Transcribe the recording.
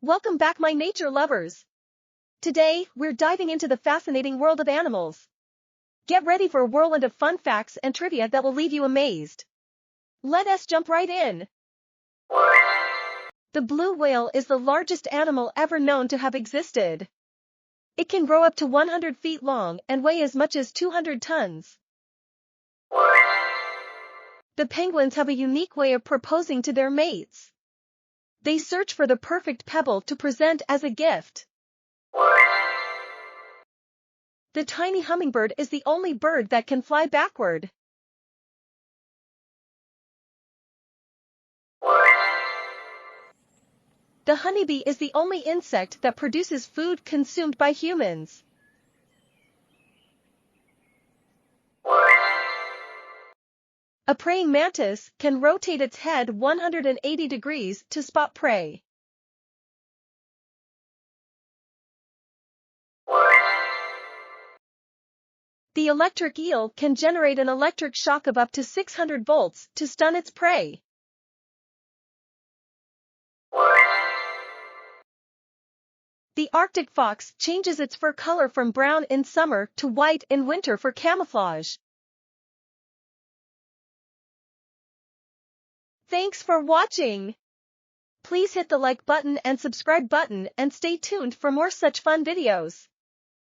Welcome back, my nature lovers. Today, we're diving into the fascinating world of animals. Get ready for a whirlwind of fun facts and trivia that will leave you amazed. Let us jump right in. The blue whale is the largest animal ever known to have existed. It can grow up to 100 feet long and weigh as much as 200 tons. The penguins have a unique way of proposing to their mates. They search for the perfect pebble to present as a gift. The tiny hummingbird is the only bird that can fly backward. The honeybee is the only insect that produces food consumed by humans. A praying mantis can rotate its head 180 degrees to spot prey. The electric eel can generate an electric shock of up to 600 volts to stun its prey. The Arctic fox changes its fur color from brown in summer to white in winter for camouflage. Thanks for watching. Please hit the like button and subscribe button and stay tuned for more such fun videos.